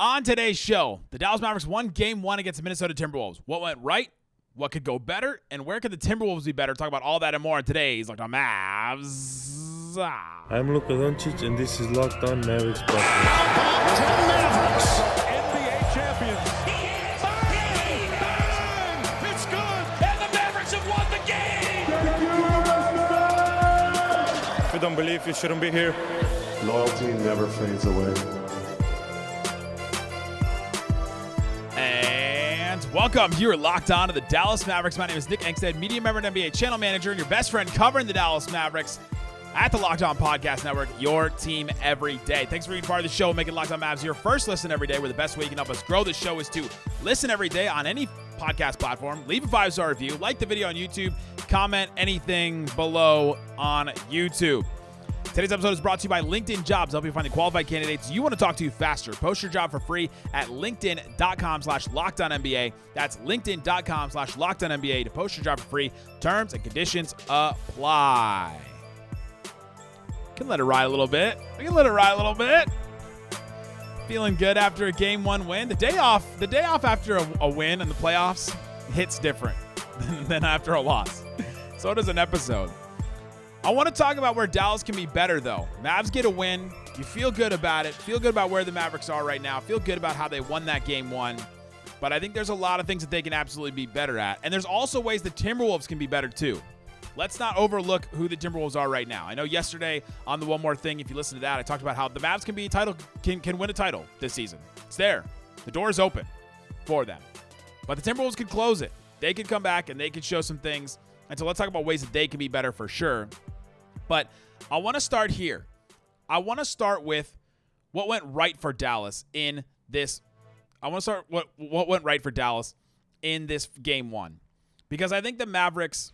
On today's show, the Dallas Mavericks won Game 1 against the Minnesota Timberwolves. What went right? What could go better? And where could the Timberwolves be better? Talk about all that and more on today's Locked On Mavs. I'm Luka Doncic, and this is Locked On Mavericks podcast. Mavericks, NBA champions. Bang! Bang! It's good, and the Mavericks have won the game. If you don't believe, you shouldn't be here. Loyalty never fades away. And welcome. You are locked on to the Dallas Mavericks. My name is Nick Angstadt, media member and NBA channel manager, and your best friend covering the Dallas Mavericks at the Locked On Podcast Network, your team every day. Thanks for being part of the show, making Locked On Mavs your first listen every day, where the best way you can help us grow the show is to listen every day on any podcast platform, leave a 5-star review, like the video on YouTube, comment anything below on YouTube. Today's episode is brought to you by LinkedIn Jobs, help you find the qualified candidates you want to talk to faster. Post your job for free at linkedin.com/LockedOnNBA. That's linkedin.com/LockedOnNBA to post your job for free. Terms and conditions apply. Can let it ride a little bit. We can let it ride a little bit. Feeling good after a Game 1 win. The day off after a win in the playoffs hits different than after a loss. So does an episode. I want to talk about where Dallas can be better, though. Mavs get a win. You feel good about it. Feel good about where the Mavericks are right now. Feel good about how they won that Game 1. But I think there's a lot of things that they can absolutely be better at. And there's also ways the Timberwolves can be better, too. Let's not overlook who the Timberwolves are right now. I know yesterday on the One More Thing, if you listen to that, I talked about how the Mavs can win a title this season. It's there. The door is open for them. But the Timberwolves can close it. They can come back and they can show some things. And so let's talk about ways that they can be better for sure. But I want to start here. I want to start with what went right for Dallas in this. I want to start what went right for Dallas in this Game 1. Because I think the Mavericks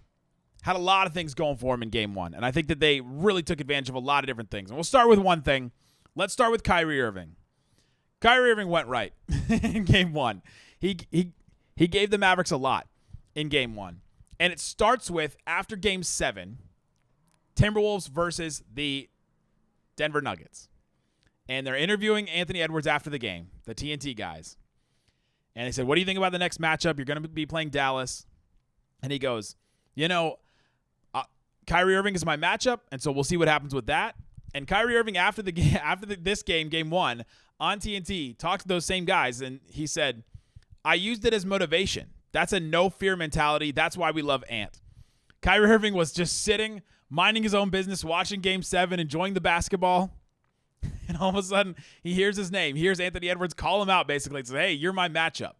had a lot of things going for them in Game 1. And I think that they really took advantage of a lot of different things. And we'll start with one thing. Let's start with Kyrie Irving. Kyrie Irving went right in Game 1. He gave the Mavericks a lot in Game 1. And it starts with, after Game 7, Timberwolves versus the Denver Nuggets. And they're interviewing Anthony Edwards after the game, the TNT guys. And they said, what do you think about the next matchup? You're going to be playing Dallas. And he goes, Kyrie Irving is my matchup, and so we'll see what happens with that. And Kyrie Irving, after this game, Game 1, on TNT, talked to those same guys, and he said, I used it as motivation. That's a no-fear mentality. That's why we love Ant. Kyrie Irving was just sitting, minding his own business, watching Game 7, enjoying the basketball. And all of a sudden, he hears his name. He hears Anthony Edwards call him out, basically. He says, hey, you're my matchup.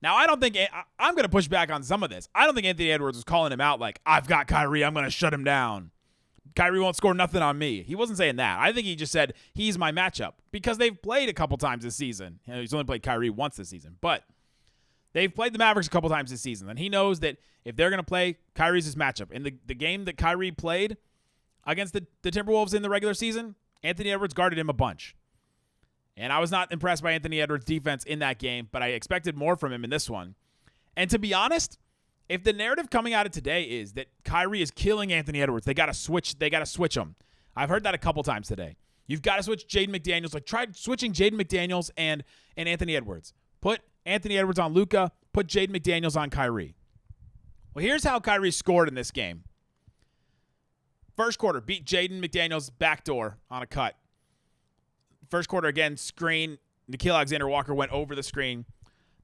Now, I don't think – I'm going to push back on some of this. I don't think Anthony Edwards was calling him out like, I've got Kyrie. I'm going to shut him down. Kyrie won't score nothing on me. He wasn't saying that. I think he just said, he's my matchup. Because they've played a couple times this season. He's only played Kyrie once this season. But they've played the Mavericks a couple times this season. And he knows that if they're going to play, Kyrie's his matchup. In the game that Kyrie played against the Timberwolves in the regular season, Anthony Edwards guarded him a bunch. And I was not impressed by Anthony Edwards' defense in that game, but I expected more from him in this one. And to be honest, if the narrative coming out of today is that Kyrie is killing Anthony Edwards, they got to switch him. I've heard that a couple times today. You've got to switch Jaden McDaniels. Like, try switching Jaden McDaniels and Anthony Edwards. Put Anthony Edwards on Luka. Put Jaden McDaniels on Kyrie. Well, here's how Kyrie scored in this game. First quarter, beat Jaden McDaniels backdoor on a cut. First quarter, again, screen. Nickeil Alexander-Walker went over the screen.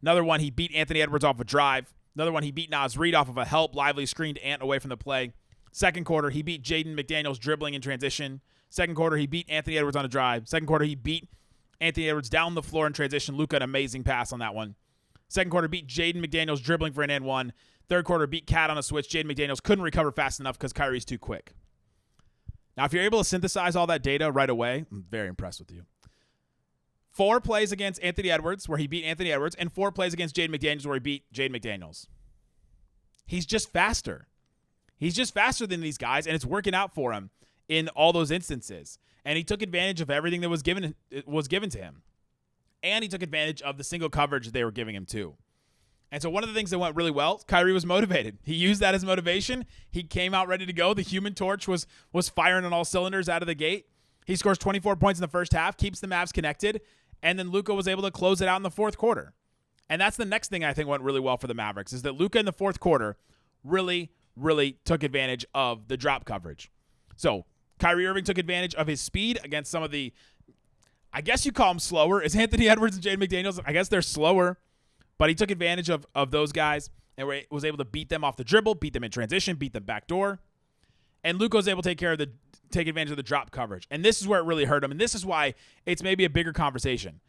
Another one, he beat Anthony Edwards off a drive. Another one, he beat Naz Reid off of a help. Lively screened Ant away from the play. Second quarter, he beat Jaden McDaniels dribbling in transition. Second quarter, he beat Anthony Edwards on a drive. Second quarter, he beat Anthony Edwards down the floor in transition. Luka, an amazing pass on that one. Second quarter, beat Jaden McDaniels dribbling for an and one. Third quarter, beat Cat on a switch. Jaden McDaniels couldn't recover fast enough because Kyrie's too quick. Now, if you're able to synthesize all that data right away, I'm very impressed with you. 4 plays against Anthony Edwards where he beat Anthony Edwards, and 4 plays against Jaden McDaniels where he beat Jaden McDaniels. He's just faster. He's just faster than these guys, and it's working out for him in all those instances. And he took advantage of everything that was given to him. And he took advantage of the single coverage they were giving him too. And so one of the things that went really well, Kyrie was motivated. He used that as motivation. He came out ready to go. The Human Torch was firing on all cylinders out of the gate. He scores 24 points in the first half, keeps the Mavs connected, And then Luka was able to close it out in the fourth quarter. And that's the next thing I think went really well for the Mavericks is that Luka in the fourth quarter really, really took advantage of the drop coverage. So Kyrie Irving took advantage of his speed against some of the, I guess you call them slower. Is Anthony Edwards and Jaden McDaniels? I guess they're slower. But he took advantage of those guys and was able to beat them off the dribble, beat them in transition, beat them backdoor. And Luka was able to take advantage of the drop coverage. And this is where it really hurt him. And this is why it's maybe a bigger conversation.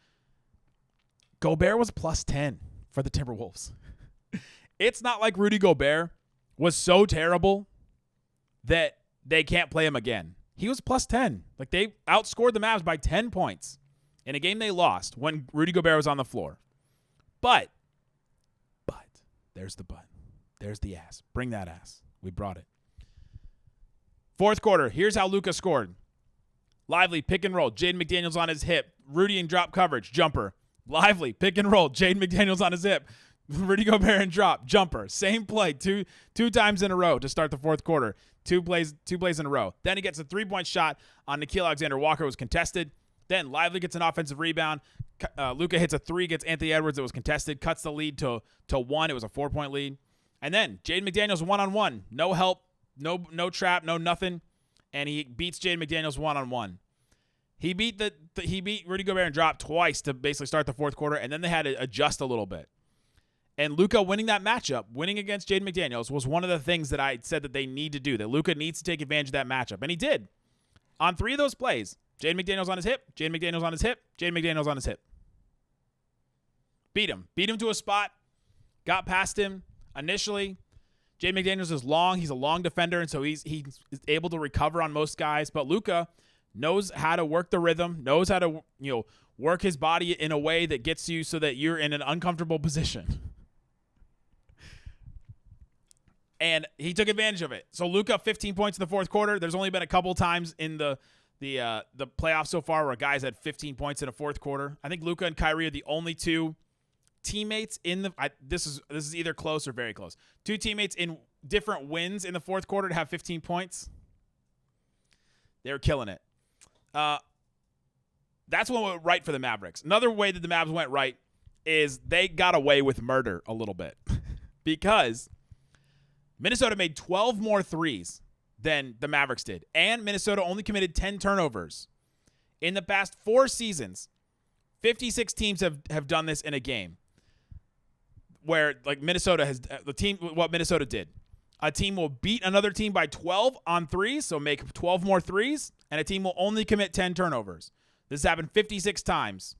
Gobert was plus 10 for the Timberwolves. It's not like Rudy Gobert was so terrible that they can't play him again. He was plus 10. Like, they outscored the Mavs by 10 points in a game they lost when Rudy Gobert was on the floor. But, there's the but. There's the ass. Bring that ass. We brought it. Fourth quarter, here's how Luka scored. Lively, pick and roll. Jaden McDaniels on his hip. Rudy in drop coverage, jumper. Lively, pick and roll. Jaden McDaniels on his hip. Rudy Gobert in drop, jumper. Same play, two times in a row to start the fourth quarter. Two plays in a row. Then he gets a three-point shot on Nickeil Alexander-Walker. It was contested. Then Lively gets an offensive rebound. Luka hits a three, gets Anthony Edwards. It was contested. Cuts the lead to 1. It was a 4-point lead. And then Jaden McDaniels one-on-one. No help. No trap, no nothing, and he beats Jaden McDaniels one-on-one. He beat Rudy Gobert and drop twice to basically start the fourth quarter, and then they had to adjust a little bit. And Luka winning that matchup, winning against Jaden McDaniels, was one of the things that I said that they need to do, that Luka needs to take advantage of that matchup, and he did. On 3 of those plays, Jaden McDaniels on his hip, Jaden McDaniels on his hip, Jaden McDaniels on his hip. Beat him to a spot, got past him initially. Jaden McDaniels is long. He's a long defender, and so he's able to recover on most guys. But Luka knows how to work the rhythm, knows how to work his body in a way that gets you so that you're in an uncomfortable position. And he took advantage of it. So Luka, 15 points in the fourth quarter. There's only been a couple times in the playoffs so far where guys had 15 points in a fourth quarter. I think Luka and Kyrie are the only two teammates in the this is either close or very close. Two teammates in different wins in the fourth quarter to have 15 points. They're killing it. That's what went right for the Mavericks. Another way that the Mavs went right is they got away with murder a little bit because Minnesota made 12 more threes than the Mavericks did, and Minnesota only committed 10 turnovers. In the past 4 seasons, 56 teams have done this in a game. Where like Minnesota has what Minnesota did. A team will beat another team by 12 on threes, so make 12 more threes, and a team will only commit 10 turnovers. This happened 56 times.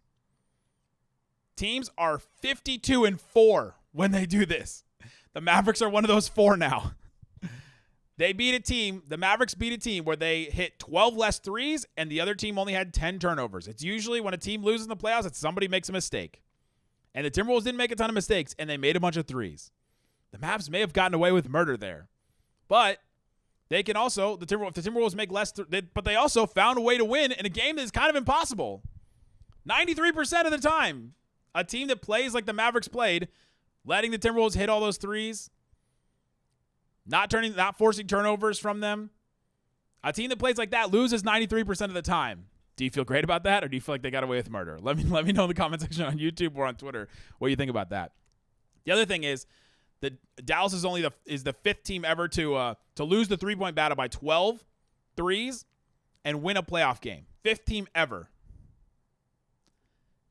Teams are 52-4 when they do this. The Mavericks are one of those 4 now. The Mavericks beat a team where they hit 12 less threes, and the other team only had 10 turnovers. It's usually when a team loses in the playoffs, it's somebody makes a mistake. And the Timberwolves didn't make a ton of mistakes, and they made a bunch of threes. The Mavs may have gotten away with murder there. But they can also, if the Timberwolves make less, but they also found a way to win in a game that is kind of impossible. 93% of the time, a team that plays like the Mavericks played, letting the Timberwolves hit all those threes, not forcing turnovers from them. A team that plays like that loses 93% of the time. Do you feel great about that, or do you feel like they got away with murder? Let me know in the comment section on YouTube or on Twitter what you think about that. The other thing is that Dallas is the 5th team ever to lose the 3-point battle by 12 threes and win a playoff game. 5th team ever.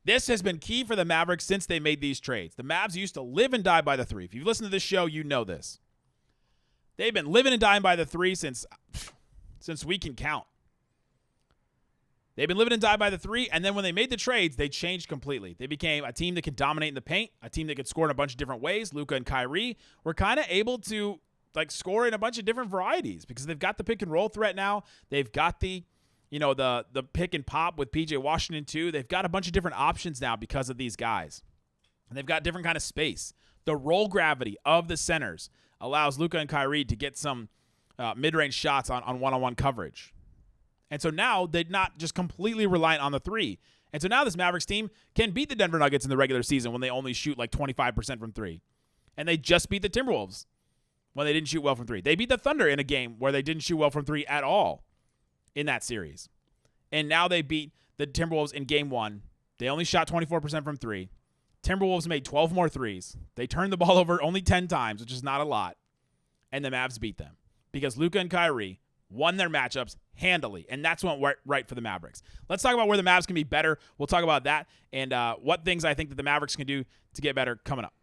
This has been key for the Mavericks since they made these trades. The Mavs used to live and die by the 3. If you've listened to this show, you know this. They've been living and dying by the 3 since we can count. They've been living and dying by the 3, and then when they made the trades, they changed completely. They became a team that could dominate in the paint, a team that could score in a bunch of different ways. Luka and Kyrie were kind of able to score in a bunch of different varieties because they've got the pick and roll threat now. They've got the pick and pop with PJ Washington too. They've got a bunch of different options now because of these guys, and they've got different kind of space. The roll gravity of the centers allows Luka and Kyrie to get some mid-range shots on one-on-one coverage. And so now they're not just completely reliant on the 3. And so now this Mavericks team can beat the Denver Nuggets in the regular season when they only shoot like 25% from 3. And they just beat the Timberwolves when they didn't shoot well from 3. They beat the Thunder in a game where they didn't shoot well from 3 at all in that series. And now they beat the Timberwolves in game 1. They only shot 24% from three. Timberwolves made 12 more threes. They turned the ball over only 10 times, which is not a lot. And the Mavs beat them because Luka and Kyrie won their matchups handily, and that's what went right for the Mavericks. Let's talk about where the Mavs can be better. We'll talk about that and what things I think that the Mavericks can do to get better coming up.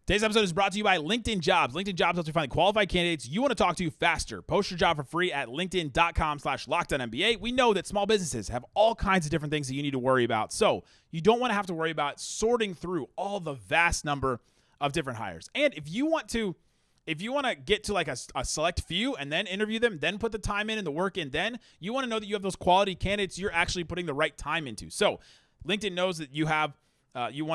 Today's episode is brought to you by LinkedIn Jobs. LinkedIn Jobs helps you find qualified candidates you want to talk to faster. Post your job for free at linkedin.com/LockedOnNBA. We know that small businesses have all kinds of different things that you need to worry about, so you don't want to have to worry about sorting through all the vast number of different hires. And if you want to get to like a select few and then interview them, then put the time in and the work in, then you want to know that you have those quality candidates you're actually putting the right time into. So LinkedIn knows that you want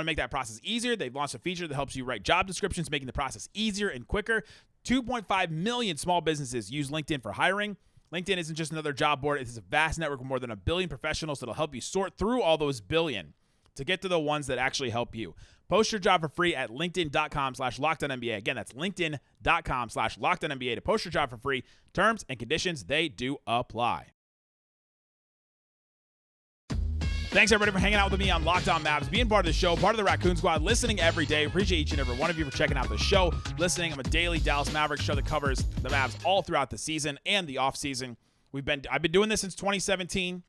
to make that process easier. They've launched a feature that helps you write job descriptions, making the process easier and quicker. 2.5 million small businesses use LinkedIn for hiring. LinkedIn isn't just another job board. It's a vast network of more than 1 billion professionals that'll help you sort through all those billion to get to the ones that actually help you. Post your job for free at linkedin.com/LockedOnNBA. Again, that's linkedin.com/LockedOnNBA to post your job for free. Terms and conditions, they do apply. Thanks, everybody, for hanging out with me on Locked On Mavs, being part of the show, part of the Raccoon Squad, listening every day. Appreciate each and every one of you for checking out the show, listening. I'm a daily Dallas Mavericks show that covers the Mavs all throughout the season and the offseason. I've been doing this since 2017.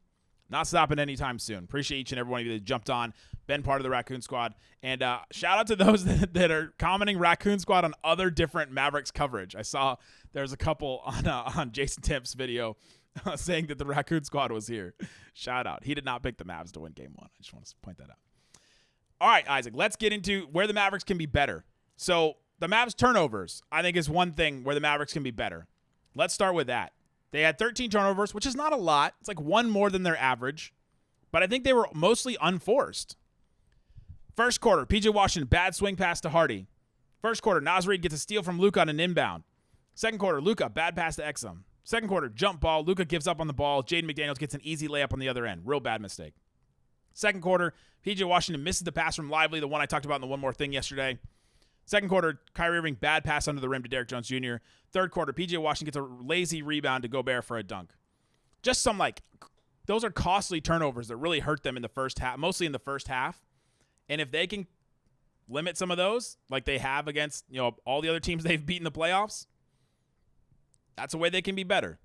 Not stopping anytime soon. Appreciate each and every one of you that jumped on, been part of the Raccoon Squad. And shout out to those that are commenting Raccoon Squad on other different Mavericks coverage. I saw there's a couple on Jason Timp's video saying that the Raccoon Squad was here. Shout out. He did not pick the Mavs to win game one. I just want to point that out. All right, Isaac, let's get into where the Mavericks can be better. So the Mavs turnovers, I think, is one thing where the Mavericks can be better. Let's start with that. They had 13 turnovers, which is not a lot. It's like one more than their average. But I think they were mostly unforced. First quarter, P.J. Washington, bad swing pass to Hardy. First quarter, Naz Reid gets a steal from Luka on an inbound. Second quarter, Luka, bad pass to Exum. Second quarter, jump ball. Luka gives up on the ball. Jaden McDaniels gets an easy layup on the other end. Real bad mistake. Second quarter, P.J. Washington misses the pass from Lively, the one I talked about in the One More Thing yesterday. Second quarter, Kyrie Irving, bad pass under the rim to Derrick Jones Jr. Third quarter, P.J. Washington gets a lazy rebound to Gobert for a dunk. Just some, those are costly turnovers that really hurt them in the first half, mostly in the first half. And if they can limit some of those, like they have against, all the other teams they've beaten in the playoffs, that's a way they can be better.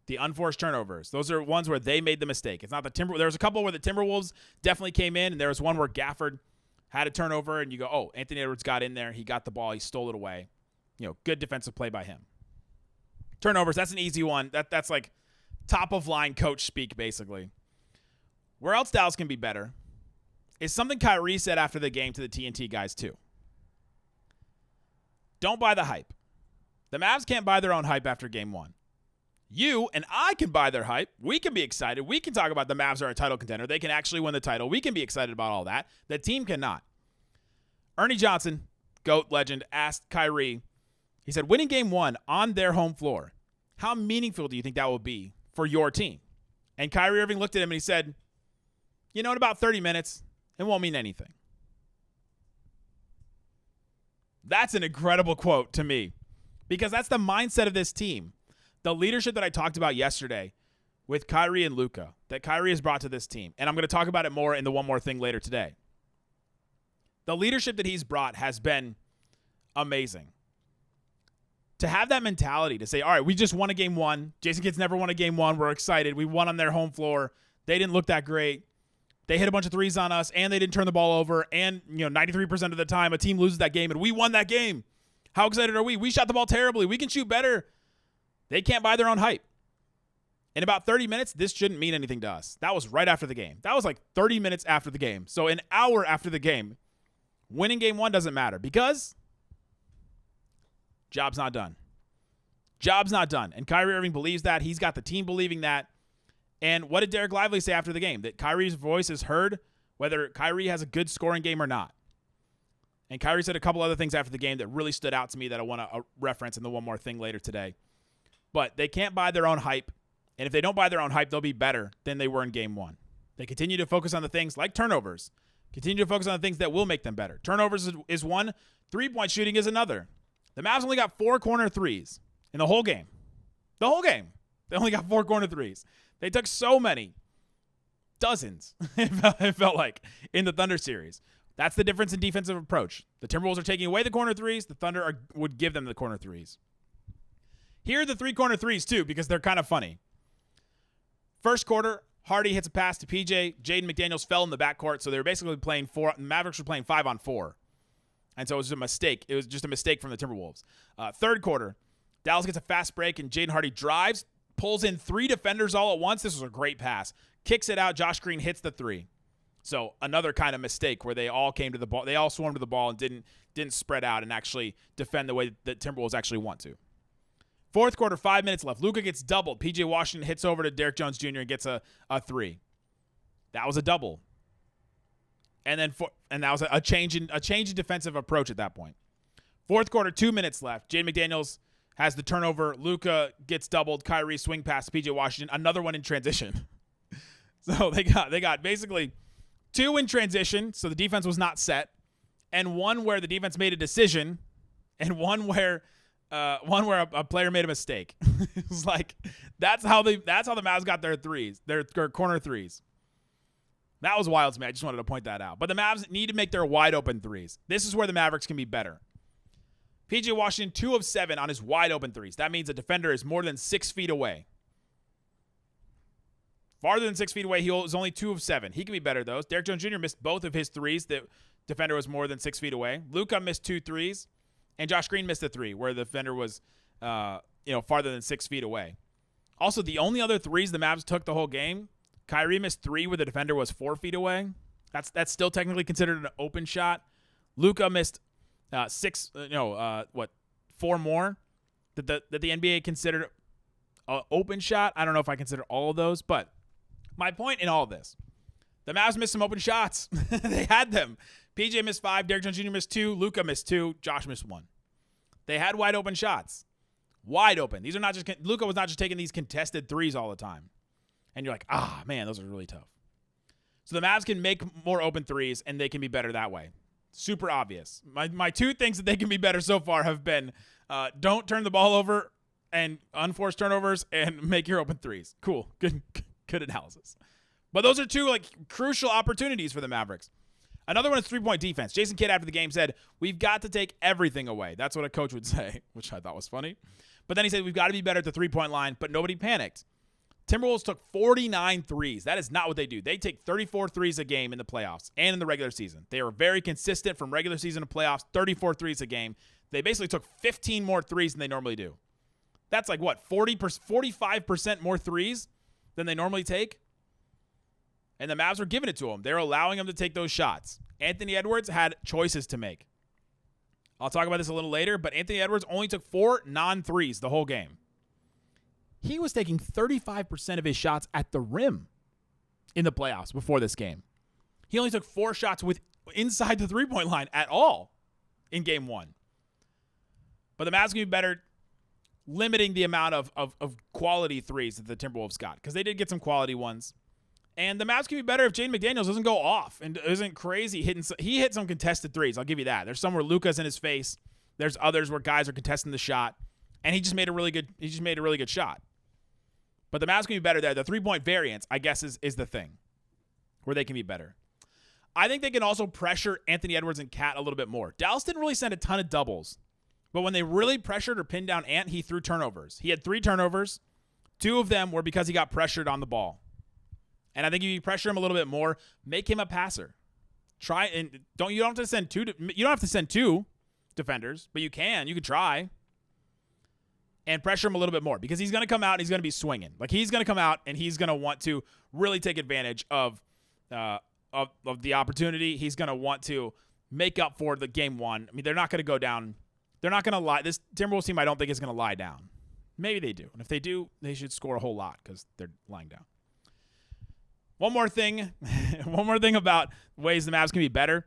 The unforced turnovers. Those are ones where they made the mistake. It's not the Timberwolves. There was a couple where the Timberwolves definitely came in, and there was one where Gafford had a turnover, and you go, oh, Anthony Edwards got in there. He got the ball. He stole it away. Good defensive play by him. Turnovers, that's an easy one. That's like top-of-line coach speak, basically. Where else Dallas can be better is something Kyrie said after the game to the TNT guys, too. Don't buy the hype. The Mavs can't buy their own hype after game one. You and I can buy their hype. We can be excited. We can talk about the Mavs are a title contender. They can actually win the title. We can be excited about all that. The team cannot. Ernie Johnson, GOAT legend, asked Kyrie, he said, winning game one on their home floor, how meaningful do you think that will be for your team? And Kyrie Irving looked at him and he said, in about 30 minutes, it won't mean anything. That's an incredible quote to me because that's the mindset of this team. The leadership that I talked about yesterday with Kyrie and Luka, that Kyrie has brought to this team, and I'm going to talk about it more in the One More Thing later today. The leadership that he's brought has been amazing. To have that mentality to say, all right, we just won a game one. Jason Kidd's never won a game one. We're excited. We won on their home floor. They didn't look that great. They hit a bunch of threes on us, and they didn't turn the ball over. And 93% of the time, a team loses that game, and we won that game. How excited are we? We shot the ball terribly. We can shoot better. They can't buy their own hype. In about 30 minutes, this shouldn't mean anything to us. That was right after the game. That was like 30 minutes after the game. So an hour after the game, winning game one doesn't matter because job's not done. Job's not done. And Kyrie Irving believes that. He's got the team believing that. And what did Derek Lively say after the game? That Kyrie's voice is heard whether Kyrie has a good scoring game or not. And Kyrie said a couple other things after the game that really stood out to me that I want to reference in the One More Thing later today. But they can't buy their own hype. And if they don't buy their own hype, they'll be better than they were in game one. They continue to focus on the things like turnovers. Continue to focus on the things that will make them better. Turnovers is one. Three-point shooting is another. The Mavs only got 4 corner threes in the whole game. The whole game. They only got 4 corner threes. They took so many. Dozens, it felt like, in the Thunder series. That's the difference in defensive approach. The Timberwolves are taking away the corner threes. The Thunder would give them the corner threes. Here are the 3 corner threes, too, because they're kind of funny. First quarter, Hardy hits a pass to PJ. Jaden McDaniels fell in the backcourt, so they were basically playing 4. The Mavericks were playing 5-on-4. And so it was a mistake. It was just a mistake from the Timberwolves. Third quarter, Dallas gets a fast break, and Jaden Hardy drives, pulls in 3 defenders all at once. This was a great pass. Kicks it out. Josh Green hits the 3. So another kind of mistake where they all came to the ball. They all swarmed to the ball and didn't spread out and actually defend the way that Timberwolves actually want to. Fourth quarter, 5 minutes left. Luka gets doubled. P.J. Washington hits over to Derrick Jones Jr. and gets a 3. That was a double. And that was a change in defensive approach at that point. Fourth quarter, 2 minutes left. Jaden McDaniels has the turnover. Luka gets doubled. Kyrie swing pass to P.J. Washington. Another one in transition. So they got basically 2 in transition, so the defense was not set, and 1 where the defense made a decision, and one where a player made a mistake. It was like that's how the Mavs got their threes, their corner threes. That was wild to me. I just wanted to point that out. But the Mavs need to make their wide open threes. This is where the Mavericks can be better. P.J. Washington 2 of 7 on his wide open threes. That means a defender is more than 6 feet away. Farther than 6 feet away, he was only 2 of 7. He can be better, though. Derrick Jones Jr. missed both of his threes. The defender was more than 6 feet away. Luka missed 2 threes, and Josh Green missed a 3, where the defender was, farther than 6 feet away. Also, the only other threes the Mavs took the whole game, Kyrie missed 3 where the defender was 4 feet away. That's still technically considered an open shot. Luka missed 4 more that the NBA considered an open shot. I don't know if I consider all of those, but my point in all of this, the Mavs missed some open shots. They had them. PJ missed 5. Derrick Jones Jr. missed 2. Luka missed 2. Josh missed 1. They had wide open shots. Wide open. These are not just Luka was not just taking these contested threes all the time. And you're like, man, those are really tough. So the Mavs can make more open threes, and they can be better that way. Super obvious. My 2 things that they can be better so far have been don't turn the ball over and unforced turnovers and make your open threes. Cool. Good analysis. But those are 2 crucial opportunities for the Mavericks. Another one is 3-point defense. Jason Kidd after the game said, we've got to take everything away. That's what a coach would say, which I thought was funny. But then he said, we've got to be better at the 3-point line, but nobody panicked. Timberwolves took 49 threes. That is not what they do. They take 34 threes a game in the playoffs and in the regular season. They are very consistent from regular season to playoffs, 34 threes a game. They basically took 15 more threes than they normally do. That's 45% more threes than they normally take. And the Mavs were giving it to them. They're allowing them to take those shots. Anthony Edwards had choices to make. I'll talk about this a little later, but Anthony Edwards only took 4 non-threes the whole game. He was taking 35% of his shots at the rim in the playoffs before this game. He only took 4 shots inside the 3-point line at all in game 1. But the Mavs can be better limiting the amount of quality threes that the Timberwolves got, because they did get some quality ones. And the Mavs can be better if Jaden McDaniels doesn't go off and isn't crazy hitting. He hit some contested threes. I'll give you that. There's some where Luka's in his face. There's others where guys are contesting the shot, and he just made a really good shot. But the Mavs can be better there. The 3-point variance, I guess, is the thing where they can be better. I think they can also pressure Anthony Edwards and Cat a little bit more. Dallas didn't really send a ton of doubles, but when they really pressured or pinned down Ant, he threw turnovers. He had 3 turnovers. 2 of them were because he got pressured on the ball. And I think if you pressure him a little bit more, make him a passer. You don't have to send 2 defenders, but you can try. And pressure him a little bit more, because he's going to come out and he's going to be swinging. He's going to come out and he's going to want to really take advantage of the opportunity. He's going to want to make up for the game 1. I mean, they're not going to go down. They're not going to lie. This Timberwolves team, I don't think, is going to lie down. Maybe they do. And if they do, they should score a whole lot because they're lying down. One more thing about ways the Mavs can be better.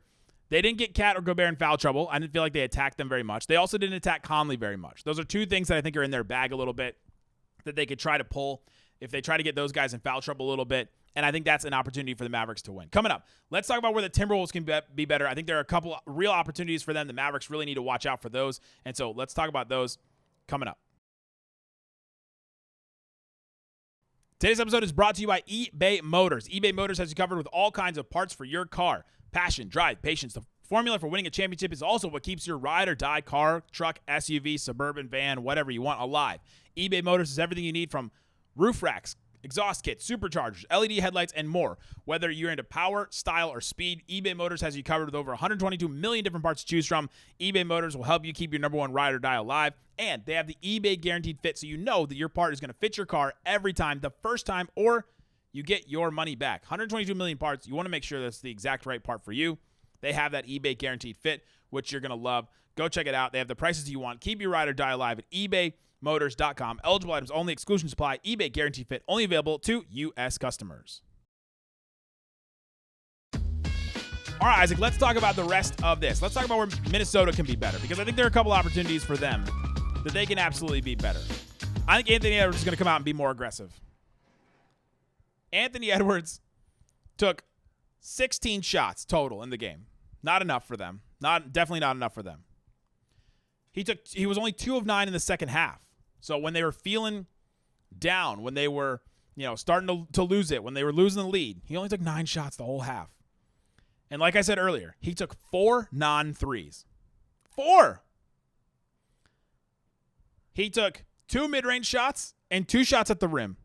They didn't get Cat or Gobert in foul trouble. I didn't feel like they attacked them very much. They also didn't attack Conley very much. Those are 2 things that I think are in their bag a little bit that they could try to pull if they try to get those guys in foul trouble a little bit. And I think that's an opportunity for the Mavericks to win. Coming up, let's talk about where the Timberwolves can be better. I think there are a couple real opportunities for them. The Mavericks really need to watch out for those. And so let's talk about those coming up. Today's episode is brought to you by eBay Motors. eBay Motors has you covered with all kinds of parts for your car. Passion, drive, patience. The formula for winning a championship is also what keeps your ride or die car, truck, SUV, suburban, van, whatever you want alive. eBay Motors is everything you need from roof racks, exhaust kits, superchargers, LED headlights, and more. Whether you're into power, style, or speed, eBay Motors has you covered with over 122 million different parts to choose from. eBay Motors will help you keep your number one ride or die alive. And they have the eBay Guaranteed Fit, so you know that your part is going to fit your car every time, the first time, or you get your money back. 122 million parts. You want to make sure that's the exact right part for you. They have that eBay Guaranteed Fit, which you're going to love. Go check it out. They have the prices you want. Keep your ride or die alive at ebaymotors.com. Eligible items only. Exclusions apply. eBay Guaranteed Fit only available to U.S. customers. All right, Isaac, let's talk about the rest of this. Let's talk about where Minnesota can be better, because I think there are a couple opportunities for them that they can absolutely be better. I think Anthony Edwards is going to come out and be more aggressive. Anthony Edwards took 16 shots total in the game. Not enough for them. Definitely not enough for them. He was only 2 of 9 in the second half. So when they were feeling down, when they were, starting to lose it, when they were losing the lead, he only took 9 shots the whole half. And like I said earlier, he took 4 non-threes. 4! He took 2 mid-range shots and 2 shots at the rim.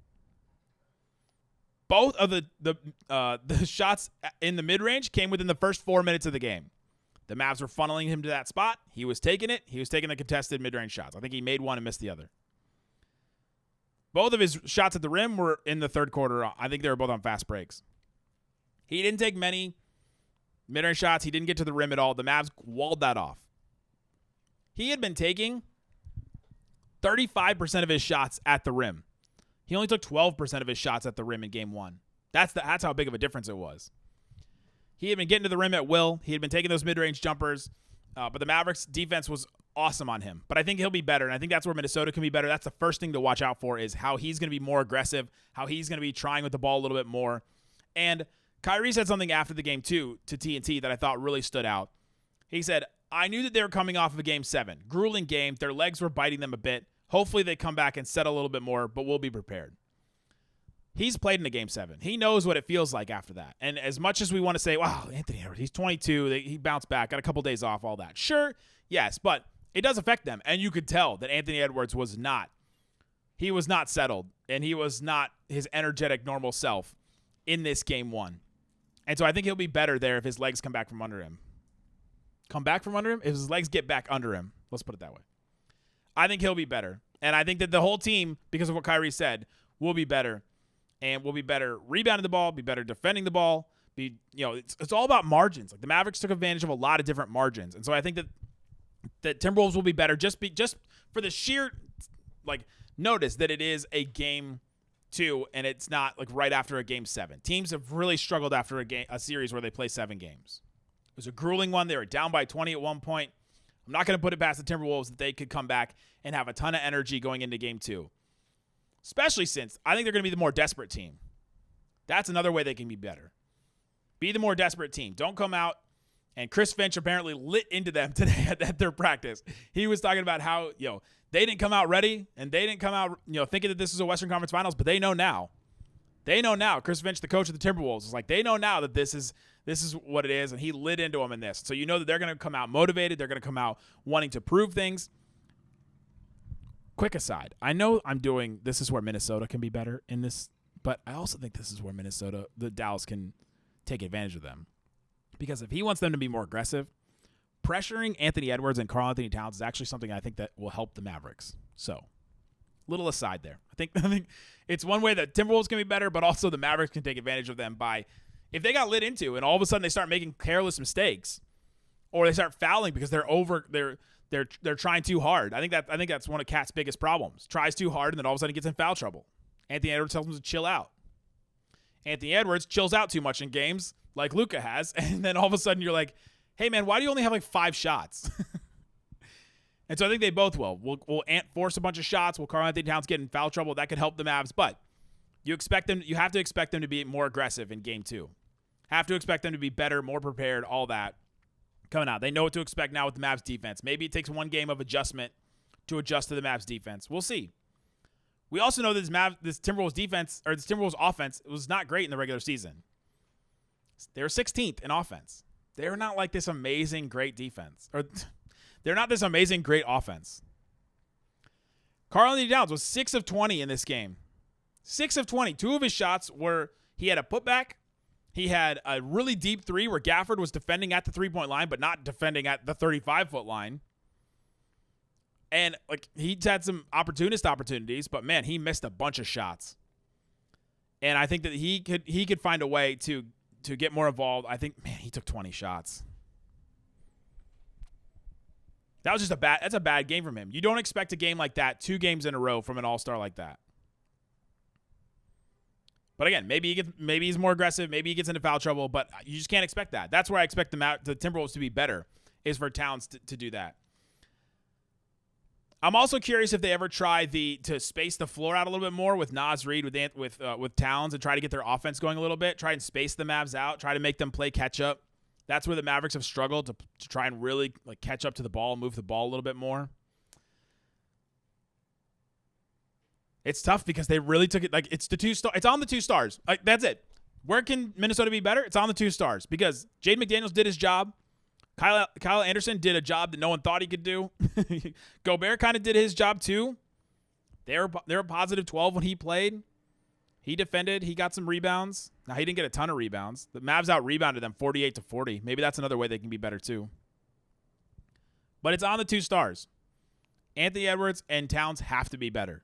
Both of the shots in the mid-range came within the first 4 minutes of the game. The Mavs were funneling him to that spot. He was taking it. He was taking the contested mid-range shots. I think he made one and missed the other. Both of his shots at the rim were in the third quarter. I think they were both on fast breaks. He didn't take many mid-range shots. He didn't get to the rim at all. The Mavs walled that off. He had been taking 35% of his shots at the rim. He only took 12% of his shots at the rim in game 1. That's how big of a difference it was. He had been getting to the rim at will. He had been taking those mid-range jumpers. But the Mavericks defense was awesome on him. But I think he'll be better, and I think that's where Minnesota can be better. That's the first thing to watch out for, is how he's going to be more aggressive, how he's going to be trying with the ball a little bit more. And Kyrie said something after the game, too, to TNT that I thought really stood out. He said, I knew that they were coming off of a Game 7. Grueling game. Their legs were biting them a bit. Hopefully they come back and settle a little bit more, but we'll be prepared. He's played in a Game 7. He knows what it feels like after that. And as much as we want to say, wow, Anthony Edwards, he's 22. He bounced back, got a couple days off, all that. Sure, yes, but it does affect them. And you could tell that Anthony Edwards was not settled, and he was not his energetic, normal self in this Game 1. And so I think he'll be better there if his legs come back from under him. Come back from under him? If his legs get back under him. Let's put it that way. I think he'll be better. And I think that the whole team, because of what Kyrie said, will be better. And will be better rebounding the ball, be better defending the ball. It's all about margins. Like, the Mavericks took advantage of a lot of different margins. And so I think that Timberwolves will be better just for the sheer, notice that it is a Game 2 and it's not right after a Game 7. Teams have really struggled after a series where they play 7 games. It was a grueling one. They were down by 20 at one point. I'm not going to put it past the Timberwolves that they could come back and have a ton of energy going into Game 2. Especially since I think they're going to be the more desperate team. That's another way they can be better. Be the more desperate team. Don't come out, and Chris Finch apparently lit into them today at their practice. He was talking about how, they didn't come out ready, and they didn't come out, thinking that this is a Western Conference Finals, but they know now. They know now. Chris Finch, the coach of the Timberwolves, is they know now that this is what it is, and he lit into them in this. So you know that they're going to come out motivated. They're going to come out wanting to prove things. Quick aside, I know I'm doing this is where Minnesota can be better in this, but I also think this is where the Dallas can take advantage of them. Because if he wants them to be more aggressive, pressuring Anthony Edwards and Karl-Anthony Towns is actually something I think that will help the Mavericks. So, little aside there. I think it's one way that Timberwolves can be better, but also the Mavericks can take advantage of them by, if they got lit into and all of a sudden they start making careless mistakes, or they start fouling because they're trying too hard. I think that's one of Cat's biggest problems. Tries too hard, and then all of a sudden he gets in foul trouble. Anthony Edwards tells him to chill out. Anthony Edwards chills out too much in games, like Luka has, and then all of a sudden you're like, hey, man, why do you only have 5 shots? And so I think they both will. We'll force a bunch of shots. Will Karl-Anthony Towns get in foul trouble? That could help the Mavs, but you have to expect them to be more aggressive in Game 2. Have to expect them to be better, more prepared, all that. Coming out. They know what to expect now with the Mavs defense. Maybe it takes one game of adjustment to adjust to the Mavs defense. We'll see. We also know that this Timberwolves defense or this Timberwolves offense was not great in the regular season. They were 16th in offense. They're not like this amazing great defense, or they're not this amazing great offense. Karl-Anthony Towns was 6 of 20 in this game. 6 of 20. 2 of his shots were he had a putback. He had a really deep three where Gafford was defending at the 3-point line, but not defending at the 35-foot line. And like he had some opportunities, but man, he missed a bunch of shots. And I think that he could find a way to get more involved. I think, man, he took 20 shots. That was just that's a bad game from him. You don't expect a game like that 2 games in a row from an all-star like that. But again, maybe he's more aggressive. Maybe he gets into foul trouble, but you just can't expect that. That's where I expect the Timberwolves to be better, is for Towns to do that. I'm also curious if they ever try to space the floor out a little bit more with Naz Reid, with Towns, and try to get their offense going a little bit. Try and space the Mavs out. Try to make them play catch up. That's where the Mavericks have struggled to try and really like catch up to the ball, move the ball a little bit more. It's tough because they really took it like it's on the 2 stars. Like that's it. Where can Minnesota be better? It's on the 2 stars because Jaden McDaniels did his job. Kyle Anderson did a job that no one thought he could do. Gobert kind of did his job too. They were positive 12 when he played. He defended. He got some rebounds. Now, he didn't get a ton of rebounds. The Mavs out-rebounded them 48-40. Maybe that's another way they can be better too. But it's on the 2 stars. Anthony Edwards and Towns have to be better.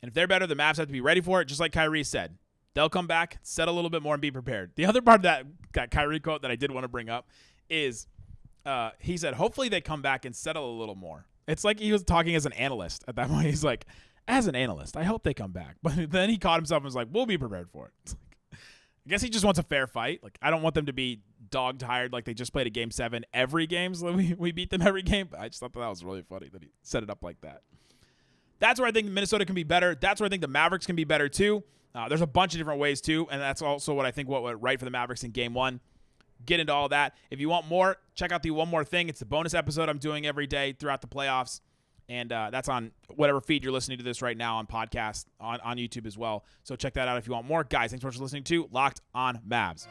And if they're better, the Mavs have to be ready for it, just like Kyrie said. They'll come back, set a little bit more, and be prepared. The other part of that Kyrie quote that I did want to bring up is he said, hopefully they come back and settle a little more. It's like he was talking as an analyst at that point. He's like, as an analyst, I hope they come back. But then he caught himself and was like, we'll be prepared for it. It's like, I guess he just wants a fair fight. Like, I don't want them to be dog-tired like they just played a Game 7 every game. So we beat them every game. But I just thought that was really funny that he set it up like that. That's where I think Minnesota can be better. That's where I think the Mavericks can be better too. There's a bunch of different ways too. And that's also what I think what went right for the Mavericks in Game 1. Get into all that. If you want more, check out the One More Thing. It's the bonus episode I'm doing every day throughout the playoffs. And that's on whatever feed you're listening to this right now on podcast, on YouTube as well. So check that out if you want more. Guys, thanks so much for listening to Locked on Mavs.